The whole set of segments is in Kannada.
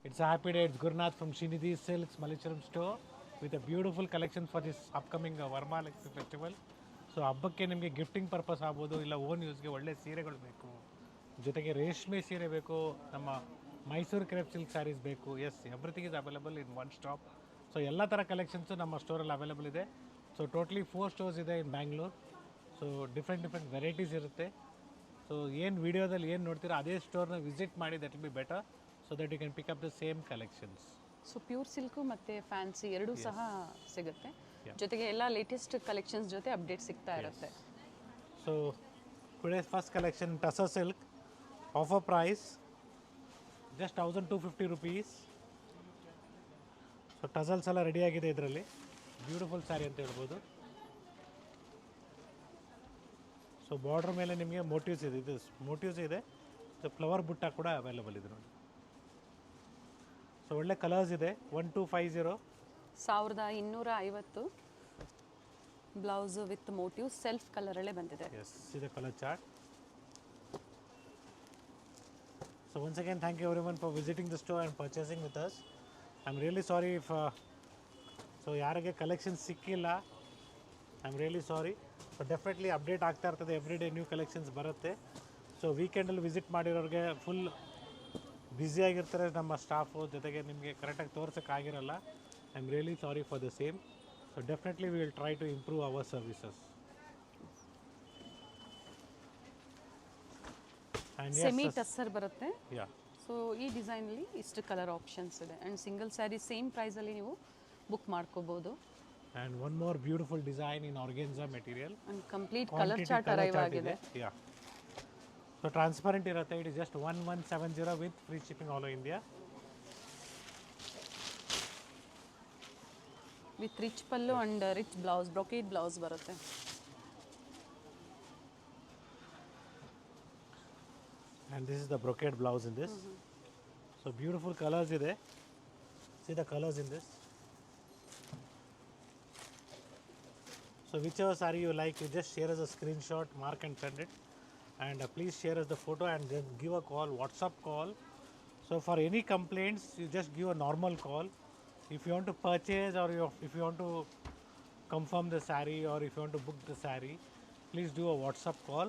It's a happy day. It's Gurnath from Srinidhi Silks Malicharam store with a beautiful collection for this upcoming Varmalakshmi festival. So ಹಬ್ಬಕ್ಕೆ ನಿಮಗೆ ಗಿಫ್ಟಿಂಗ್ ಪರ್ಪಸ್ ಆಗ್ಬೋದು, ಇಲ್ಲ ಓನ್ ಯೂಸ್ಗೆ ಒಳ್ಳೆ ಸೀರೆಗಳು ಬೇಕು, ಜೊತೆಗೆ ರೇಷ್ಮೆ ಸೀರೆ ಬೇಕು, ನಮ್ಮ ಮೈಸೂರು ಕ್ರೇಪ್ ಸಿಲ್ಕ್ ಸ್ಯಾರೀಸ್ ಬೇಕು. Yes, everything is available in one stop. So ಎಲ್ಲ ಥರ ಕಲೆಕ್ಷನ್ಸು ನಮ್ಮ ಸ್ಟೋರಲ್ಲಿ ಅವೈಲಬಲ್ ಇದೆ. ಸೊ ಟೋಟ್ಲಿ 4 ಸ್ಟೋರ್ಸ್ ಇದೆ in Bangalore. So different varieties ಇರುತ್ತೆ. ಸೊ ಏನು ವೀಡಿಯೋದಲ್ಲಿ ಏನು ನೋಡ್ತೀರಾ ಅದೇ ಸ್ಟೋರ್ನ ವಿಸಿಟ್ ಮಾಡಿ, that will be better, so that you can pick up the same collections. So pure silk ಮತ್ತು ಫ್ಯಾನ್ಸಿ ಎರಡೂ ಸಹ ಸಿಗುತ್ತೆ. ಜೊತೆಗೆ ಎಲ್ಲ ಲೇಟೆಸ್ಟ್ ಕಲೆಕ್ಷನ್ಸ್ ಜೊತೆ ಅಪ್ಡೇಟ್ ಸಿಗ್ತಾ ಇರುತ್ತೆ. So today's first collection tussar silk, offer price just 1250 rupees. So tassels ಎಲ್ಲ ರೆಡಿಯಾಗಿದೆ ಇದರಲ್ಲಿ. ಬ್ಯೂಟಿಫುಲ್ ಸ್ಯಾರಿ ಅಂತ ಹೇಳ್ಬೋದು. ಸೊ ಬಾರ್ಡ್ರ್ ಮೇಲೆ ನಿಮಗೆ ಮೋಟಿವ್ಸ್ ಇದೆ, ಇದು ಮೋಟಿವ್ಸ್ ಇದೆ. ಸೊ ಫ್ಲವರ್ ಬುಟ್ಟ ಕೂಡ ಅವೈಲಬಲ್ ಇದೆ ನೋಡಿ. ಸೊ ಒಳ್ಳೆ ಕಲರ್ಸ್ ಇದೆ. 1250 1250 ಬ್ಲೌಸ್ ವಿತ್ ಮೋಟಿವ್ ಸೆಲ್ಫ್ ಕಲರಲ್ಲೇ ಬಂದಿದೆ. ಎಸ್, ಇದೆ colour chart. So once again thank you everyone for visiting the store and purchasing with us. I am really sorry if so ಯಾರಿಗೆ ಕಲೆಕ್ಷನ್ಸ್ ಸಿಕ್ಕಿಲ್ಲ, I am really sorry. So definitely update ಆಗ್ತಾ ಇರ್ತದೆ, ಎವ್ರಿ ಡೇ ನ್ಯೂ ಕಲೆಕ್ಷನ್ಸ್ ಬರುತ್ತೆ. ಸೊ ವೀಕೆಂಡಲ್ಲಿ ವಿಸಿಟ್ ಮಾಡಿರೋರಿಗೆ ಫುಲ್ ಬ್ಯುಸಿಯಾಗಿರ್ತಾರೆ ನಮ್ಮ ಸ್ಟಾಫು, ಜೊತೆಗೆ ನಿಮಗೆ ಕರೆಕ್ಟಾಗಿ ತೋರ್ಸೋಕ್ಕಾಗಿರಲ್ಲ. I am really sorry for the same. So definitely we will try to improve our services. Semi tussar ಬರುತ್ತೆ. ಯಾ, ಸೊ ಈ ಡಿಸೈನಲ್ಲಿ ಇಷ್ಟು ಕಲರ್ ಆಪ್ಷನ್ಸ್ ಇದೆ ಆ್ಯಂಡ್ ಸಿಂಗಲ್ ಸ್ಯಾರಿ ಸೇಮ್ ಪ್ರೈಸಲ್ಲಿ ನೀವು ಬುಕ್ ಮಾಡ್ಕೋಬೋದು. and one more beautiful design in organza material and complete color chart arrive ಆಗಿದೆ. Yeah, so transparent irutte. It is just 1170 with free shipping all over India. With rich pallu and rich blouse, brocade blouse ಬರುತ್ತೆ. And this is the brocade blouse in this. So beautiful colors ide. See the colors in this. So whichever saree you like, you just share us a screenshot, mark and send it, and please share us the photo and then give a call, WhatsApp call. So for any complaints, you just give a normal call. If you want to purchase or if you want to confirm the saree or if you want to book the saree, please do a WhatsApp call.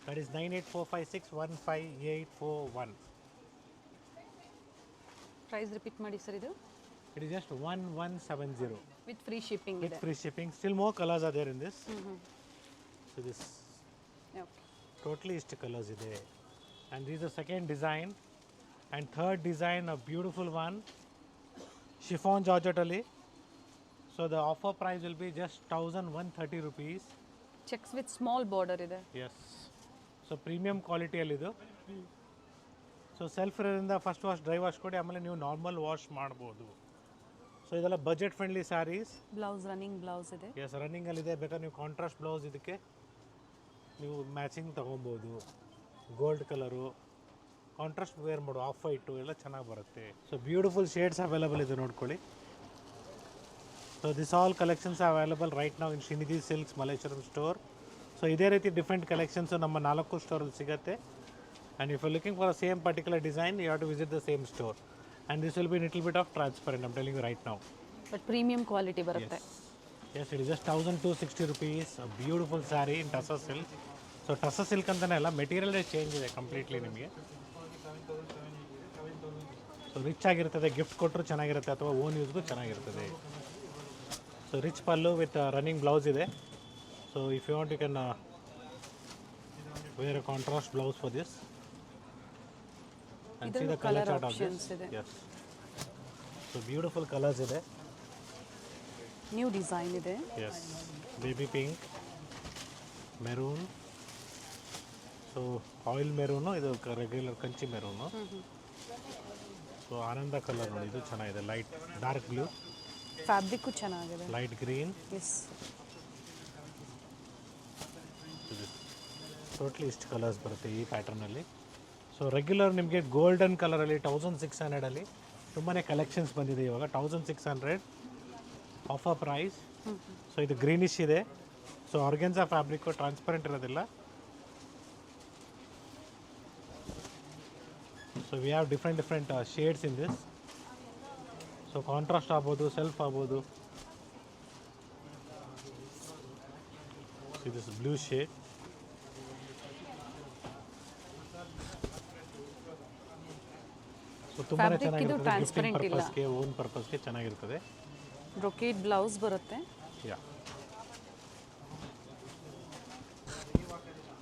That is 9845615841. Price repeat ಮಾಡಿ ಸರ್. ಇದು It is just 1170 with free shipping with ಇದೆ. free shipping. Still more colors are there in this. So this okay. totally ist colors ide. And this is the second design. And third design, a beautiful one, chiffon georgette ali. So the offer price will be just 1130 rupees. Checks with small border ಇದೆ. Yes. ಸೊ ಪ್ರೀಮಿಯಂ ಕ್ವಾಲಿಟಿಯಲ್ಲಿ ಇದು. ಸೊ ಸೆಲ್ಫ್ ಇರೋದ್ರಿಂದ ಫಸ್ಟ್ ವಾಶ್, ಡ್ರೈ ವಾಶ್ ಕೊಡಿ, ಆಮೇಲೆ ನೀವು ನಾರ್ಮಲ್ ವಾಶ್ ಮಾಡ್ಬೋದು. ಸೊ ಇದೆಲ್ಲ budget friendly sarees. Blouse running blouse ಇದೆ. ಎಸ್, ರನ್ನಿಂಗಲ್ಲಿದೆ. ಬೇಕಾದ್ರೆ ನೀವು ಕಾಂಟ್ರಾಸ್ಟ್ ಬ್ಲೌಸ್ ಇದಕ್ಕೆ ನೀವು ಮ್ಯಾಚಿಂಗ್ ತೊಗೊಬೋದು. ಗೋಲ್ಡ್ ಕಲರು ಕಾಂಟ್ರಾಸ್ಟ್ ವೇರ್ ಮಾಡು, ಆಫ್ ವೈಟು ಎಲ್ಲ ಚೆನ್ನಾಗಿ ಬರುತ್ತೆ. ಸೊ ಬ್ಯೂಟಿಫುಲ್ ಶೇಡ್ಸ್ ಅವೈಲಬಲ್ ಇದೆ ನೋಡ್ಕೊಳ್ಳಿ. So this all collections available right ನಾವು ಇನ್ Srinidhi silks Malleshwaram store. So ಇದೇ ರೀತಿ ಡಿಫ್ರೆಂಟ್ ಕಲೆಕ್ಷನ್ಸು ನಮ್ಮ 4 ಸ್ಟೋರಲ್ಲಿ ಸಿಗುತ್ತೆ. And if you looking for same particular design, you have to visit the same store. And this will be little bit of transparent, I'm telling you right now. But premium quality ಬರುತ್ತೆ. Yes, it is just 1260 rupees. Beautiful sari in tussar silk. So tussar silk ಅಂತಲೇ ಅಲ್ಲ, ಮೆಟೀರಿಯಲೇ ಚೇಂಜ್ ಇದೆ ಕಂಪ್ಲೀಟ್ಲಿ ನಿಮಗೆ. ಸೊ ರಿಚ್ ಆಗಿರ್ತದೆ, ಗಿಫ್ಟ್ ಕೊಟ್ಟರು ಚೆನ್ನಾಗಿರುತ್ತೆ ಅಥವಾ ಓನ್ ಯೂಸ್ಗೂ ಚೆನ್ನಾಗಿರ್ತದೆ. So rich pallu with running blouse ಇದೆ. So if you want you can wear a contrast blouse for this. And see the color chart of this. Yes. So beautiful colors ಇದೆ. ನ್ಯೂ ಡಿಸೈನ್ ಇದೆ. Yes. Baby pink, maroon. So oil maroon, ಇದು ರೆಗ್ಯುಲರ್ ಕಂಚಿ ಮೆರೂನು. ಸೊ ಆನಂದ ಕಲರ್ ನೋಡಿ, ಇದು ಚೆನ್ನಾಗಿದೆ. ಲೈಟ್ ಡಾರ್ಕ್ ಬ್ಲೂ, ಫ್ಯಾಬ್ರಿಕ್ಕು ಚೆನ್ನಾಗಿದೆ. Light green. ಎಸ್, ಟೋಟ್ಲಿ ಇಷ್ಟು ಕಲರ್ಸ್ ಬರುತ್ತೆ ಈ ಪ್ಯಾಟರ್ನಲ್ಲಿ. ಸೊ ರೆಗ್ಯುಲರ್ ನಿಮಗೆ ಗೋಲ್ಡನ್ ಕಲರಲ್ಲಿ 1600 ತುಂಬಾ ಕಲೆಕ್ಷನ್ಸ್ ಬಂದಿದೆ ಇವಾಗ. 1600 ಆಫರ್ ಪ್ರೈಸ್. ಸೊ ಇದು ಗ್ರೀನಿಶ್ ಇದೆ. ಸೊ ಆರ್ಗೆನ್ಸಾ ಫ್ಯಾಬ್ರಿಕ್ಕು ಟ್ರಾನ್ಸ್ಪರೆಂಟ್ ಇರೋದಿಲ್ಲ. So we have different shades in this. So contrast ಆಗ್ಬೋದು, ಸೆಲ್ಫ್ ಆಗ್ಬೋದು. This blue shade. ಸೊ ತುಂಬಾ Fabric ಇದು ಚೆನ್ನಾಗಿರ್ತದೆ, transparent ಗಿಫ್ಟಿಂಗ್ ಇಲ್ಲ. ಪರ್ಪಸ್ಗೆ, ಓನ್ ಪರ್ಪಸ್ಗೆ ಚೆನ್ನಾಗಿರ್ತದೆ. ಬ್ರೊಕೇಡ್ ಬ್ಲೌಸ್ ಬರುತ್ತೆ. ಯಾ.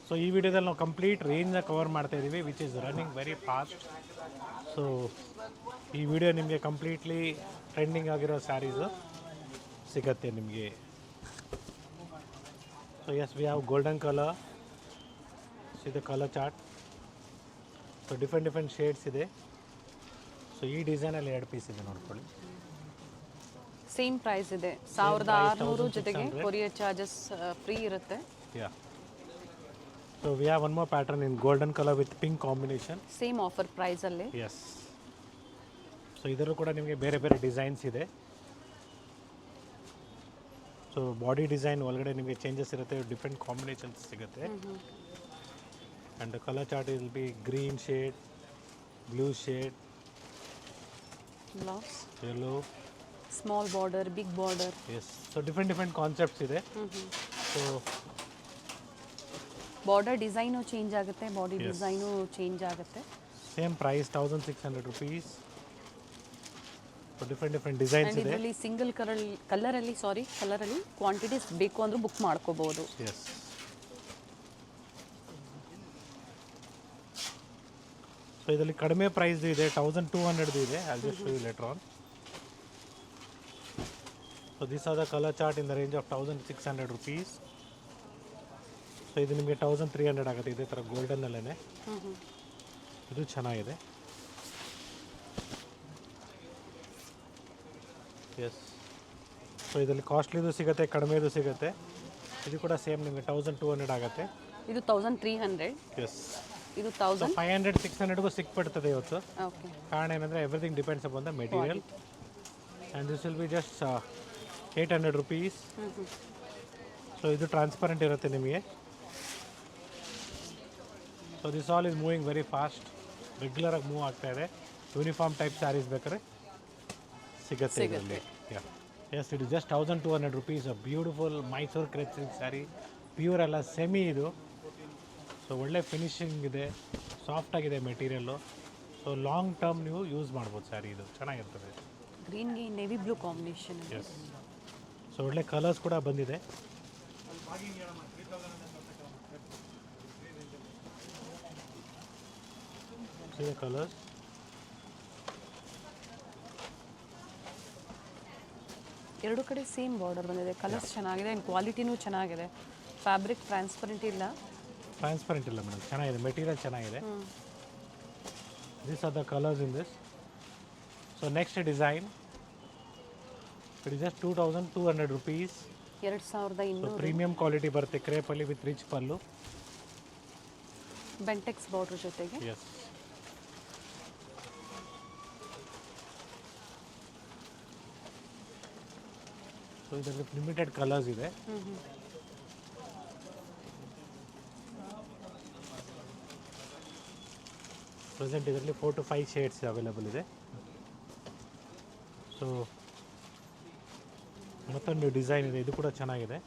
ಸೊ ಈ ವಿಡಿಯೋದಲ್ಲಿ ನಾವು ಕಂಪ್ಲೀಟ್ ರೇಂಜ್ನ ಕವರ್ ಮಾಡ್ತಾ ಇದ್ದೀವಿ, which is running very fast. So ಈ ವಿಡಿಯೋ ನಿಮಗೆ ಕಂಪ್ಲೀಟ್ಲಿ ಟ್ರೆಂಡಿಂಗ್ ಆಗಿರೋ ಸ್ಯಾರೀಸು ಸಿಗತ್ತೆ ನಿಮಗೆ. So yes, we have golden colour. ಇದು colour chart. So different shades ಇದೆ. ಸೊ ಈ ಡಿಸೈನಲ್ಲಿ 2 ಪೀಸ್ ಇದೆ ನೋಡ್ಕೊಳ್ಳಿ. ಸೇಮ್ ಪ್ರೈಸ್ ಇದೆ, 1600 ಜೊತೆಗೆ ಕೊರಿಯರ್ ಚಾರ್ಜಸ್ ಫ್ರೀ ಇರುತ್ತೆ. Yeah. So we have one more pattern in golden colour with pink combination. Same offer ಪ್ರೈಸಲ್ಲಿ. ಎಸ್. ಸೊ ಇದರಲ್ಲೂ ಕೂಡ ನಿಮಗೆ ಬೇರೆ ಬೇರೆ ಡಿಸೈನ್ಸ್ ಇದೆ. ಸೊ ಬಾಡಿ ಡಿಸೈನ್ ಒಳಗಡೆ ನಿಮಗೆ ಚೇಂಜಸ್ ಇರುತ್ತೆ, ಡಿಫ್ರೆಂಟ್ ಕಾಂಬಿನೇಷನ್ಸ್ ಸಿಗುತ್ತೆ. And colour chart will be green shade, blue shade, blouse yellow, small border, big border. Yes. So different concepts ಇದೆ. ಸೊ ಬಾರ್ಡರ್ ಡಿಸೈನು ಚೇಂಜ್ ಆಗುತ್ತೆ, ಬಾಡಿ ಡಿಸೈನು ಚೇಂಜ್ ಆಗುತ್ತೆ. Same price 1600 rupees. So different designs and ಇದೆ. ಇದರಲ್ಲಿ ಸಿಂಗಲ್ ಕಲರಲ್ಲಿ ಕ್ವಾಂಟಿಟೀಸ್ ಬೇಕು ಅಂದ್ರೆ ಬುಕ್ ಮಾಡ್ಕೋಬಹುದು. ಎಸ್. ಸೊ ಇದರಲ್ಲಿ ಕಡಿಮೆ ಪ್ರೈಸ್ ಇದೆ, 1200 ಇದೆ. I just show you later on. So this are the colour chart in the range of 1600 rupees. So ಇದು ನಿಮಗೆ 1300 ಆಗುತ್ತೆ. ಇದೇ ಥರ ಗೋಲ್ಡನ್ನಲ್ಲೇ ಇದು ಚೆನ್ನಾಗಿದೆ. ಎಸ್. ಸೊ ಇದರಲ್ಲಿ ಕಾಸ್ಟ್ಲಿದು ಸಿಗುತ್ತೆ, ಕಡಿಮೆದು ಸಿಗುತ್ತೆ. ಇದು ಕೂಡ ಸೇಮ್ ನಿಮಗೆ 1200 ಆಗುತ್ತೆ. ಇದು 1300. ಎಸ್. ಇದು 1000. 500-600ಗೂ ಸಿಕ್ಬಿಡ್ತದೆ ಇವತ್ತು. ಓಕೆ. ಕಾರಣ ಏನಂದರೆ everything depends upon the material. And this will be just 800 rupees. So ಇದು ಟ್ರಾನ್ಸ್ಪರೆಂಟ್ ಇರುತ್ತೆ ನಿಮಗೆ. So this all is moving very fast. ರೆಗ್ಯುಲರಾಗಿ ಮೂವ್ ಆಗ್ತಾ ಇದೆ. ಯೂನಿಫಾರ್ಮ್ ಟೈಪ್ ಸ್ಯಾರೀಸ್ ಬೇಕಾದ್ರೆ ಸಿಗುತ್ತೆ ಇದರಲ್ಲಿ. Yeah. Yes, it is just 1200 rupees. A beautiful Mysore crepe silk sari. Pure ಅಲ್ಲ, ಸೆಮಿ ಇದು. ಸೊ ಒಳ್ಳೆ ಫಿನಿಶಿಂಗ್ ಇದೆ, ಸಾಫ್ಟಾಗಿದೆ ಮೆಟೀರಿಯಲ್ಲು. ಸೊ ಲಾಂಗ್ ಟರ್ಮ್ ನೀವು ಯೂಸ್ ಮಾಡ್ಬೋದು ಸ್ಯಾರಿ. ಇದು ಚೆನ್ನಾಗಿರ್ತದೆ. ಗ್ರೀನ್ಗೆ navy blue combination. Yes. So ಒಳ್ಳೆ ಕಲರ್ಸ್ ಕೂಡ ಬಂದಿದೆ. ಕಲರ್ಸ್ ಎರಡು ಕಡೆ ಸೇಮ್ ಬಾರ್ಡರ್ ಬಂದಿದೆ. ಕಲರ್ಸ್ ಚೆನ್ನಾಗಿದೆ ಆ್ಯಂಡ್ ಕ್ವಾಲಿಟಿನೂ ಚೆನ್ನಾಗಿದೆ. ಫ್ಯಾಬ್ರಿಕ್ ಟ್ರಾನ್ಸ್ಪರೆಂಟ್ ಇಲ್ಲ ಮೇಡಮ್, ಚೆನ್ನಾಗಿದೆ. ಮೆಟೀರಿಯಲ್ ಚೆನ್ನಾಗಿದೆ. This are the colours in this. So next design, it is just 2200 rupees. 2200. Premium quality ಬರುತ್ತೆ, ಕ್ರೇಪಲ್ಲಿ with rich pallu. Bentex border ಜೊತೆಗೆ. ಎಸ್. ಸೊ ಇದರಲ್ಲಿ ಲಿಮಿಟೆಡ್ ಕಲರ್ಸ್ ಇದೆ. ಪ್ರೆಸೆಂಟ್ ಇದರಲ್ಲಿ 4 to 5 ಶೇಡ್ಸ್ ಅವೈಲೇಬಲ್ ಇದೆ. ಸೊ ಮತ್ತೊಂದು ಡಿಸೈನ್ ಇದೆ, ಇದು ಕೂಡ ಚೆನ್ನಾಗಿದೆ.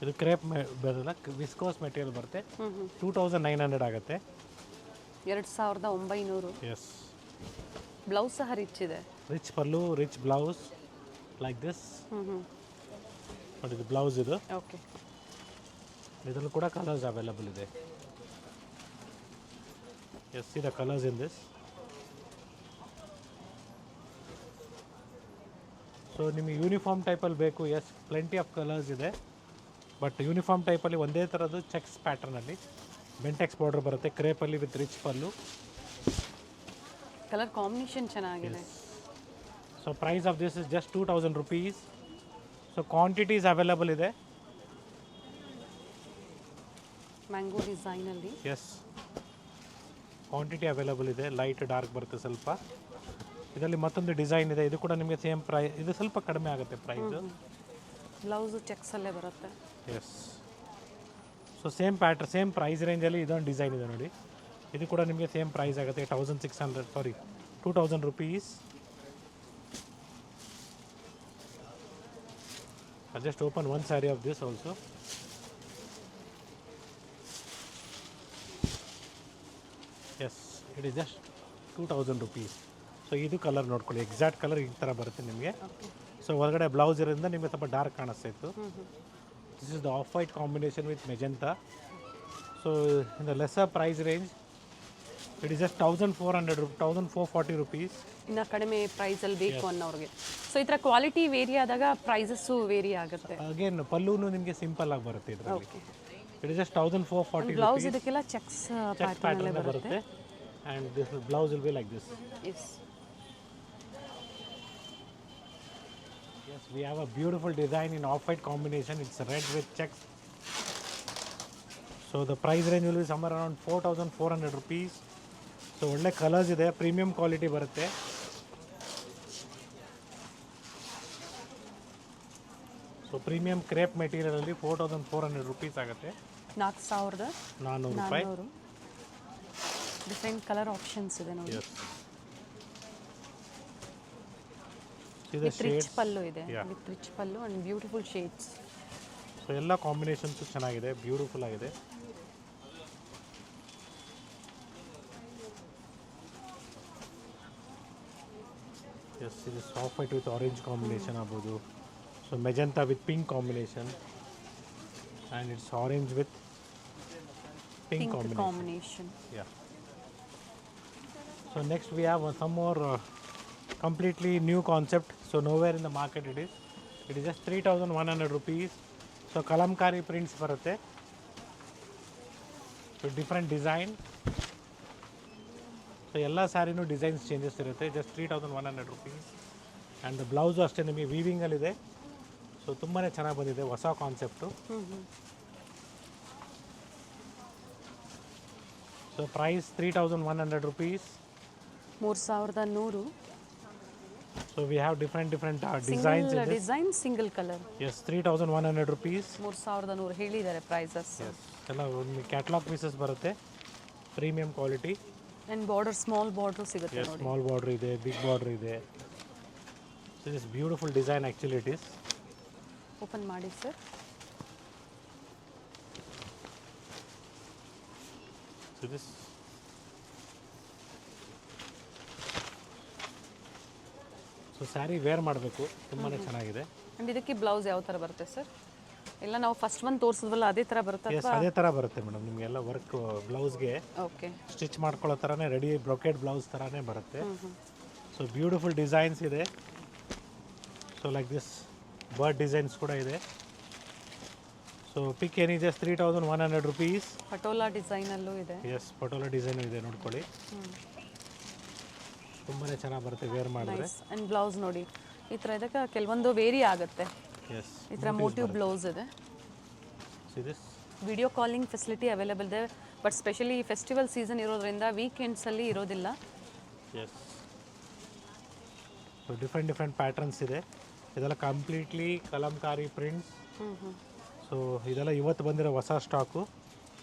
ಇದು ಕ್ರೇಪ್ ಬರಲ್ಲ, ವಿಸ್ಕೋಸ್ ಮೆಟೀರಿಯಲ್ ಬರುತ್ತೆ. 2900 ಆಗುತ್ತೆ. 2900. ಎಸ್. ಬ್ಲೌಸ್ ಸಹ ರಿಚ್ ಇದೆ. Rich pallu, rich blouse like this. ನೋಡಿ, ಇದು ಬ್ಲೌಸ್ ಇದು. ಓಕೆ. ಇದರಲ್ಲೂ ಕೂಡ ಕಲರ್ಸ್ ಅವೈಲೇಬಲ್ ಇದೆ. Yes, see the colours in this. So ನಿಮಗೆ ಯೂನಿಫಾರ್ಮ್ ಟೈಪಲ್ಲಿ ಬೇಕು. ಎಸ್, ಪ್ಲೆಂಟಿ ಆಫ್ ಕಲರ್ಸ್ ಇದೆ. ಬಟ್ ಯೂನಿಫಾರ್ಮ್ ಟೈಪಲ್ಲಿ ಒಂದೇ ಥರದ್ದು ಚೆಕ್ಸ್ ಪ್ಯಾಟರ್ನಲ್ಲಿ ಬೆಂಟೆಕ್ಸ್ ಬಾರ್ಡರ್ ಬರುತ್ತೆ, ಕ್ರೇಪಲ್ಲಿ with rich pallu. Colour combination ಚೆನ್ನಾಗಿದೆ. So price of this is just 2000 rupees. So quantities available ಇದೆ. ಮ್ಯಾಂಗೋ ಡಿಸೈನಲ್ಲಿ. ಎಸ್, ಕ್ವಾಂಟಿಟಿ ಅವೈಲೇಬಲ್ ಇದೆ. ಲೈಟ್ ಡಾರ್ಕ್ ಬರುತ್ತೆ ಸ್ವಲ್ಪ. ಇದರಲ್ಲಿ ಮತ್ತೊಂದು ಡಿಸೈನ್ ಇದೆ, ಇದು ಕೂಡ ನಿಮಗೆ ಸೇಮ್ ಪ್ರೈಸ್. ಇದು ಸ್ವಲ್ಪ ಕಡಿಮೆ ಆಗುತ್ತೆ ಪ್ರೈಸು. ಬ್ಲೌಸು ಚೆಕ್ಸಲ್ಲೇ ಬರುತ್ತೆ. Yes. So same pattern, same price ರೇಂಜಲ್ಲಿ ಇದೊಂದು ಡಿಸೈನ್ ಇದೆ ನೋಡಿ. ಇದು ಕೂಡ ನಿಮಗೆ ಸೇಮ್ ಪ್ರೈಸ್ ಆಗುತ್ತೆ 2000 rupees. I'll just open one saree of this also. Yes, it is just 2000 rupees. So ಇದು ಕಲರ್ ನೋಡ್ಕೊಳ್ಳಿ, ಎಕ್ಸಾಕ್ಟ್ ಕಲರ್ ಈ ಥರ ಬರುತ್ತೆ ನಿಮಗೆ. ಸೊ ಒಳಗಡೆ ಬ್ಲೌಸ್ ಇರೋದ್ರಿಂದ ನಿಮಗೆ ಸ್ವಲ್ಪ ಡಾರ್ಕ್ ಕಾಣಿಸ್ತಾ ಇತ್ತು. This is the off white combination with magenta. So in the lesser price range it is just 1440 rupees. ಇನ್ನು ಕಡಿಮೆ ಪ್ರೈಸಲ್ಲಿ ಬೇಕು ಅನ್ನೋರಿಗೆ. ಸೊ ಈ ಥರ ಕ್ವಾಲಿಟಿ ವೇರಿ ಆದಾಗ ಪ್ರೈಸಸ್ಸು ವೇರಿ ಆಗುತ್ತೆ. ಅಗೇನ್ ಪಲ್ಲೂನು ನಿಮಗೆ ಸಿಂಪಲ್ ಆಗಿ ಬರುತ್ತೆ ಇದರಲ್ಲಿ. ಇಟ್ ಇಸ್ ಜಸ್ಟ್ 1440 ಬ್ಲೌಸ್ ಇದಕ್ಕೆಲ್ಲ ಚೆಕ್ಸ್ ಪ್ಯಾಟರ್ನ್ ಬರುತ್ತೆ. And this blouse will be like this. Yes, we have a beautiful design in off-white combination. It's red with checks. So the price range will be somewhere around 4400 rupees. So ಒಳ್ಳೆ ಕಲರ್ಸ್ ಇದೆ, ಪ್ರೀಮಿಯಂ ಕ್ವಾಲಿಟಿ ಬರುತ್ತೆ. ಸೊ ಪ್ರೀಮಿಯಂ ಕ್ರೇಪ್ ಮೆಟೀರಿಯಲಲ್ಲಿ 4400 rupees ಆಗುತ್ತೆ. 4400 ರೂಪಾಯಿ. ಡಿಫ್ರೆಂಟ್ ಕಲರ್ ಆಪ್ಷನ್ಸ್ ಇದೆ ನೋಡಿ. ವಿತ್ ರಿಚ್ ಪಲ್ಲು ಇದೆ, with rich pallu and beautiful shades. So ಎಲ್ಲ ಕಾಂಬಿನೇಷನ್ಸು ಚೆನ್ನಾಗಿದೆ, ಬ್ಯೂಟಿಫುಲ್ ಆಗಿದೆ. ಎಸ್, ಇದು soft white with orange combination ಆಗ್ಬೋದು. So magenta with pink combination and it's orange with pink combination. Yeah. So next we have some more completely new concept. So nowhere in the market it is. It is just 3100 rupees. So kalamkari prints ಬರುತ್ತೆ. So different design. So ಎಲ್ಲ ಸ್ಯಾರಿನೂ ಡಿಸೈನ್ಸ್ ಚೇಂಜಸ್ ಇರುತ್ತೆ. Just 3100 rupees. ಆ್ಯಂಡ್ ಬ್ಲೌಸು ಅಷ್ಟೇ ನಿಮಗೆ ವೀವಿಂಗಲ್ಲಿದೆ. ಸೊ ತುಂಬಾ ಚೆನ್ನಾಗಿ ಬಂದಿದೆ, ಹೊಸ concept. So price 3100 rupees. 3100. So we have different designs in this. Design single colour. Yes, 3100 rupees. 3100 ಹೇಳಿದ್ದಾರೆ ಪ್ರೈಸಸ್. Yes, ಎಲ್ಲ ಒಂದು ಕ್ಯಾಟಲಾಗ್ ಪೀಸಸ್ ಬರುತ್ತೆ, premium quality. And border small border ಸಿಗುತ್ತೆ ನೋಡಿ. ಸ್ಮಾಲ್ ಬಾರ್ಡರ್ ಇದೆ, ಬಿಗ್ ಬಾರ್ಡರ್ ಇದೆ. So this beautiful design actually it is. Open ಮಾಡಿ sir. So this so saree wear ಮಾಡಬೇಕು, ತುಂಬಾ ಚೆನ್ನಾಗಿದೆ. ಆ್ಯಂಡ್ ಇದಕ್ಕೆ ಬ್ಲೌಸ್ ಯಾವ ಥರ ಬರುತ್ತೆ ಸರ್? ಎಲ್ಲ ನಾವು ಫಸ್ಟ್ ಒಂದು ತೋರಿಸಿದ್ವಲ್ಲ ಅದೇ ಥರ ಬರುತ್ತೆ? ಎಸ್, ಅದೇ ಥರ ಬರುತ್ತೆ ಮೇಡಮ್. ನಿಮಗೆಲ್ಲ ವರ್ಕ್ ಬ್ಲೌಸ್ಗೆ ಓಕೆ ಸ್ಟಿಚ್ ಮಾಡ್ಕೊಳ್ಳೋ ಥರನೇ ರೆಡಿ ಬ್ರೊಕೆಡ್ ಬ್ಲೌಸ್ ಥರನೇ ಬರುತ್ತೆ. ಸೊ ಬ್ಯೂಟಿಫುಲ್ ಡಿಸೈನ್ಸ್ ಇದೆ. So like this bird designs ಕೂಡ ಇದೆ. So pick any just 3100 rupees. Patola ಡಿಸೈನಲ್ಲೂ ಇದೆ. ಎಸ್, ಪಟೋಲಾ ಡಿಸೈನು ಇದೆ, ನೋಡ್ಕೊಳ್ಳಿ. ತುಂಬಾ ಚೆನ್ನಾಗಿ ಬರುತ್ತೆ ವೇರ್ ಮಾಡಿದ್ರೆ. ಆ್ಯಂಡ್ ಬ್ಲೌಸ್ ನೋಡಿ ಈ ಥರ ಇದಕ್ಕೆ ಕೆಲವೊಂದು ವೇರಿ ಆಗುತ್ತೆ. ಎಸ್, ಈ ಥರ ಮೋಟಿವ್ ಬ್ಲೌಸ್ ಇದೆ. ವಿಡಿಯೋ ಕಾಲಿಂಗ್ ಫೆಸಿಲಿಟಿ ಅವೈಲೇಬಲ್ ಇದೆ, ಬಟ್ ಸ್ಪೆಷಲಿ ಫೆಸ್ಟಿವಲ್ ಸೀಸನ್ ಇರೋದ್ರಿಂದ ವೀಕೆಂಡ್ಸಲ್ಲಿ ಇರೋದಿಲ್ಲ. ಎಸ್, ಸೊ ಡಿಫ್ರೆಂಟ್ ಪ್ಯಾಟರ್ನ್ಸ್ ಇದೆ. ಇದೆಲ್ಲ ಕಂಪ್ಲೀಟ್ಲಿ ಕಲಂಕಾರಿ ಪ್ರಿಂಟ್ಸ್. ಸೊ ಇದೆಲ್ಲ ಇವತ್ತು ಬಂದಿರೋ ಹೊಸ stock.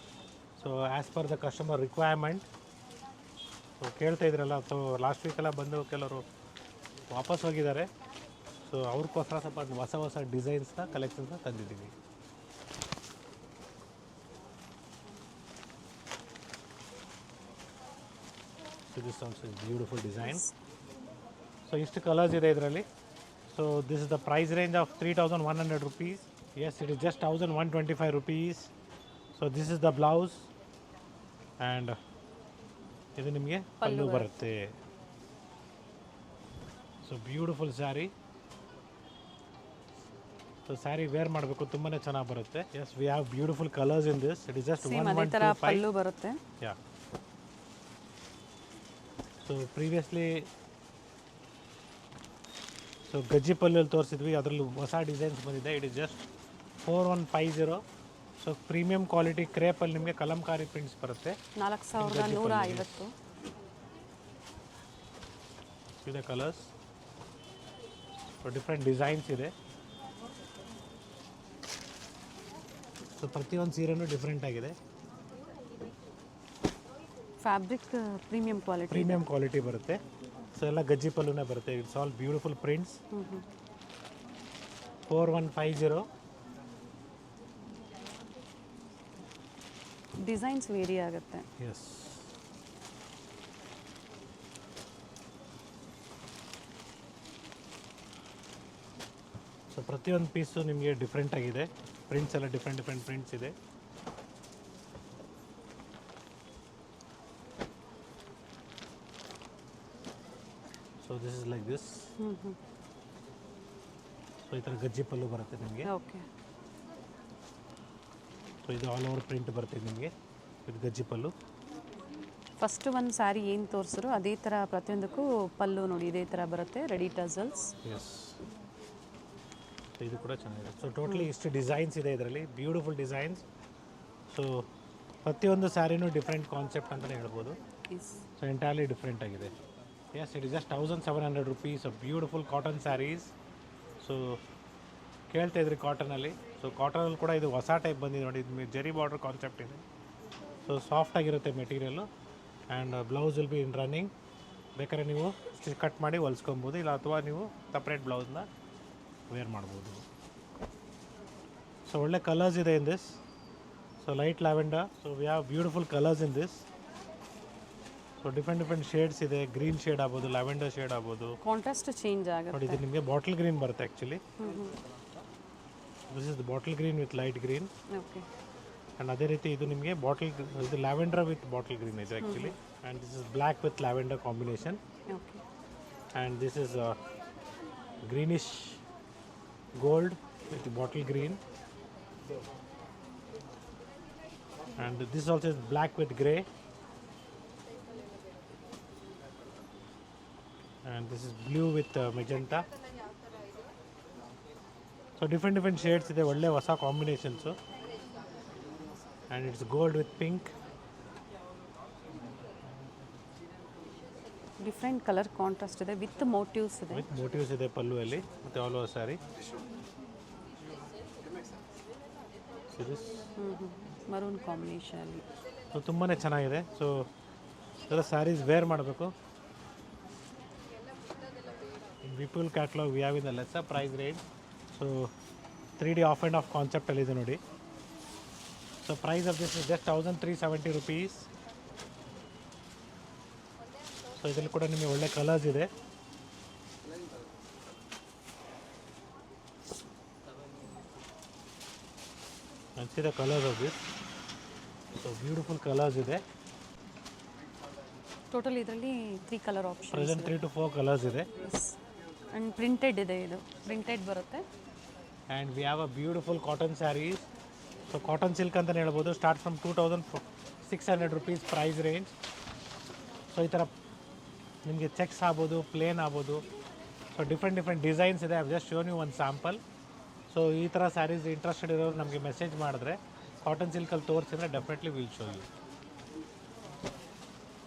So as per the customer requirement. So ಕೇಳ್ತಾ ಇದ್ರಲ್ಲ, ಸೊ ಲಾಸ್ಟ್ ವೀಕೆಲ್ಲ ಬಂದು ಕೆಲವರು ವಾಪಸ್ ಹೋಗಿದ್ದಾರೆ. ಸೊ ಅವ್ರಿಗೋಸ್ಕರ ಸ್ವಲ್ಪ ಹೊಸ ಡಿಸೈನ್ಸ್ನ ಕಲೆಕ್ಷನ್ಸ್ನ ತಂದಿದ್ದೀವಿ. So this also is beautiful design. So ಇಷ್ಟು ಕಲರ್ಸ್ ಇದೆ ಇದರಲ್ಲಿ. So this is the price range of 3100 rupees. Yes, it is just 1125 rupees. So this is the blouse and ಇದು ನಿಮಗೆ ಪಲ್ಲು ಬರುತ್ತೆ. So beautiful saree. So saree wear ಮಾಡಬೇಕು, ತುಂಬಾ ಚೆನ್ನಾಗಿ ಬರುತ್ತೆ. Yes, we have beautiful colours in this. It is just 1125 pallu ಬರುತ್ತೆ. ಯಾ. ಸೊ ಪ್ರೀವಿಯಸ್ಲಿ ಸೊ ಗಜ್ಜಿ ಪಲ್ಲಲ್ಲಿ ತೋರಿಸಿದ್ವಿ, ಅದರಲ್ಲಿ ಹೊಸ ಡಿಸೈನ್ಸ್ ಬಂದಿದೆ. It is just 4150. So premium quality ಕ್ರೇಪಲ್ಲಿ ನಿಮಗೆ ಕಲಂಕಾರಿ ಪ್ರಿಂಟ್ಸ್ ಬರುತ್ತೆ. 4150 ಇದೆ ಕಲರ್ಸ್. ಸೊ ಡಿಫ್ರೆಂಟ್ ಡಿಸೈನ್ಸ್ ಇದೆ. ಸೊ ಪ್ರತಿಯೊಂದು ಸೀರೆನೂ ಡಿಫ್ರೆಂಟ್ ಆಗಿದೆ. Fabric premium quality. Premium quality ಬರುತ್ತೆ. ಸೊ ಎಲ್ಲ ಗಜ್ಜಿ ಪಲ್ಲುನೇ ಬರುತ್ತೆ. It's all beautiful prints. 4150. Designs vary ಆಗುತ್ತೆ. ಎಸ್. ಸೊ ಪ್ರತಿಯೊಂದು ಪೀಸು ನಿಮಗೆ ಡಿಫ್ರೆಂಟ್ ಆಗಿದೆ. ಪ್ರಿಂಟ್ಸ್ ಎಲ್ಲ ಡಿಫ್ರೆಂಟ್ ಪ್ರಿಂಟ್ಸ್ ಇದೆ. So this is like this. So ಈ ಥರ ಗಜ್ಜಿ ಪಲ್ಲು ಬರುತ್ತೆ ನಿಮಗೆ. ಓಕೆ. ಸೊ ಇದು ಆಲ್ ಓವರ್ ಪ್ರಿಂಟ್ ಬರುತ್ತೆ ನಿಮಗೆ ಇದು ಗಜ್ಜಿ ಪಲ್ಲು. ಫಸ್ಟ್ ಒಂದು ಸ್ಯಾರಿ ಏನು ತೋರಿಸಿದ್ರು ಅದೇ ಥರ ಪ್ರತಿಯೊಂದಕ್ಕೂ ಪಲ್ಲು ನೋಡಿ ಇದೇ ಥರ ಬರುತ್ತೆ. Ready tassels. ಎಸ್. ಇದು ಕೂಡ ಚೆನ್ನಾಗಿದೆ. ಸೊ ಟೋಟಲಿ ಇಷ್ಟು ಡಿಸೈನ್ಸ್ ಇದೆ ಇದರಲ್ಲಿ. Beautiful designs. ಸೊ ಪ್ರತಿಯೊಂದು ಸ್ಯಾರಿನೂ ಡಿಫ್ರೆಂಟ್ ಕಾನ್ಸೆಪ್ಟ್ ಅಂತಲೇ ಹೇಳ್ಬೋದು. ಸೊ ಎಂಟೈರ್ಲಿ ಡಿಫ್ರೆಂಟ್ ಆಗಿದೆ. Yes, it is just 1700 rupees of beautiful cotton saris. So ಕೇಳ್ತಾ ಇದ್ರಿ ಕಾಟನಲ್ಲಿ. ಸೊ ಕಾಟನಲ್ಲಿ ಕೂಡ ಇದು ಹೊಸ ಟೈಪ್ ಬಂದಿದೆ ನೋಡಿ. ಇದು ಜರಿ ಬಾರ್ಡರ್ ಕಾನ್ಸೆಪ್ಟ್ ಇದೆ. ಸೊ ಸಾಫ್ಟಾಗಿರುತ್ತೆ material. And blouse will be in running. ಬೇಕಾದ್ರೆ ನೀವು ಸ್ಟಿಚ್ ಕಟ್ ಮಾಡಿ ಹೊಲ್ಸ್ಕೊಬೋದು, ಇಲ್ಲ ಅಥವಾ ನೀವು ಸಪ್ರೇಟ್ ಬ್ಲೌಸ್ನ ವೇರ್ ಮಾಡ್ಬೋದು. ಸೊ ಒಳ್ಳೆ ಕಲರ್ಸ್ ಇದೆ in this. So light lavender. So we have beautiful colours in this. So different shades ಇದೆ. ಗ್ರೀನ್ ಶೇಡ್ ಆಗ್ಬೋದು, ಲ್ಯಾವೆಂಡರ್ ಶೇಡ್ ಆಗ್ಬೋದು. ಕಾಂಟ್ರಾಸ್ಟ್ ಚೇಂಜ್ ಆಗುತ್ತೆ ನೋಡಿ. ಇದು ನಿಮಗೆ ಬಾಟಲ್ ಗ್ರೀನ್ ಬರುತ್ತೆ actually. This is the bottle green with light green. Okay. And ಅದೇ ರೀತಿ ಇದು ನಿಮಗೆ ಇದು ಲ್ಯಾವೆಂಡರ್ ವಿತ್ ಬಾಟಲ್ ಗ್ರೀನ್ ಇದೆ actually. And this is black with lavender combination. Okay. And this is greenish gold with bottle green, and this also is black with grey, and this is blue with magenta. So different shades ಇದೆ. ಒಳ್ಳೆ ಹೊಸ combinations. and it's gold with pink. Different colour contrast ಇದೆ ವಿತ್ ಮೋಟಿವ್ಸ್ ಇದೆ. ವಿತ್ ಮೋಟಿವ್ಸ್ ಇದೆ ಪಲ್ಲುವಲ್ಲಿ ಮತ್ತು ಆಲ್ ಓವರ್ ಸ್ಯಾರಿ. ಮರೂನ್ ಕಾಂಬಿನೇಷನಲ್ಲಿ. ಸೊ ತುಂಬಾ ಚೆನ್ನಾಗಿದೆ. ಸೊ ಇದರ ಸ್ಯಾರೀಸ್ ವೇರ್ ಮಾಡಬೇಕು. In Vipul catalogue we have in the lesser price range. So 3D off and off ಕಾನ್ಸೆಪ್ಟಲ್ಲಿದೆ ನೋಡಿ. So price of this is just 1370 rupees. So ಇದರಲ್ಲಿ ಕೂಡ ನಿಮಗೆ ಒಳ್ಳೆ ಕಲರ್ಸ್ ಇದೆ. and see the colors of this. So beautiful colors ಇದೆ. ಟೋಟಲ್ ಇದರಲ್ಲಿ 3 colour options. Present 3 to 4 colours ಇದೆ. ಆ್ಯಂಡ್ ಪ್ರಿಂಟೆಡ್ ಇದೆ. ಇದು ಪ್ರಿಂಟೆಡ್ ಬರುತ್ತೆ. And we have a beautiful cotton saris. So cotton silk ಅಂತಲೇ ಹೇಳ್ಬೋದು. Start from 2600 rupees price range. So ಈ ಥರ ನಿಮಗೆ ಚೆಕ್ಸ್ ಆಗ್ಬೋದು, ಪ್ಲೇನ್ ಆಗ್ಬೋದು. ಸೊ ಡಿಫ್ರೆಂಟ್ ಡಿಸೈನ್ಸ್ ಇದೆ. I have just shown you ಒಂದು ಸ್ಯಾಂಪಲ್. ಸೊ ಈ ಥರ ಸ್ಯಾರೀಸ್ ಇಂಟ್ರೆಸ್ಟೆಡ್ ಇರೋರು ನಮಗೆ ಮೆಸೇಜ್ ಮಾಡಿದ್ರೆ ಕಾಟನ್ ಸಿಲ್ಕಲ್ಲಿ ತೋರಿಸಿದ್ರೆ definitely will show you.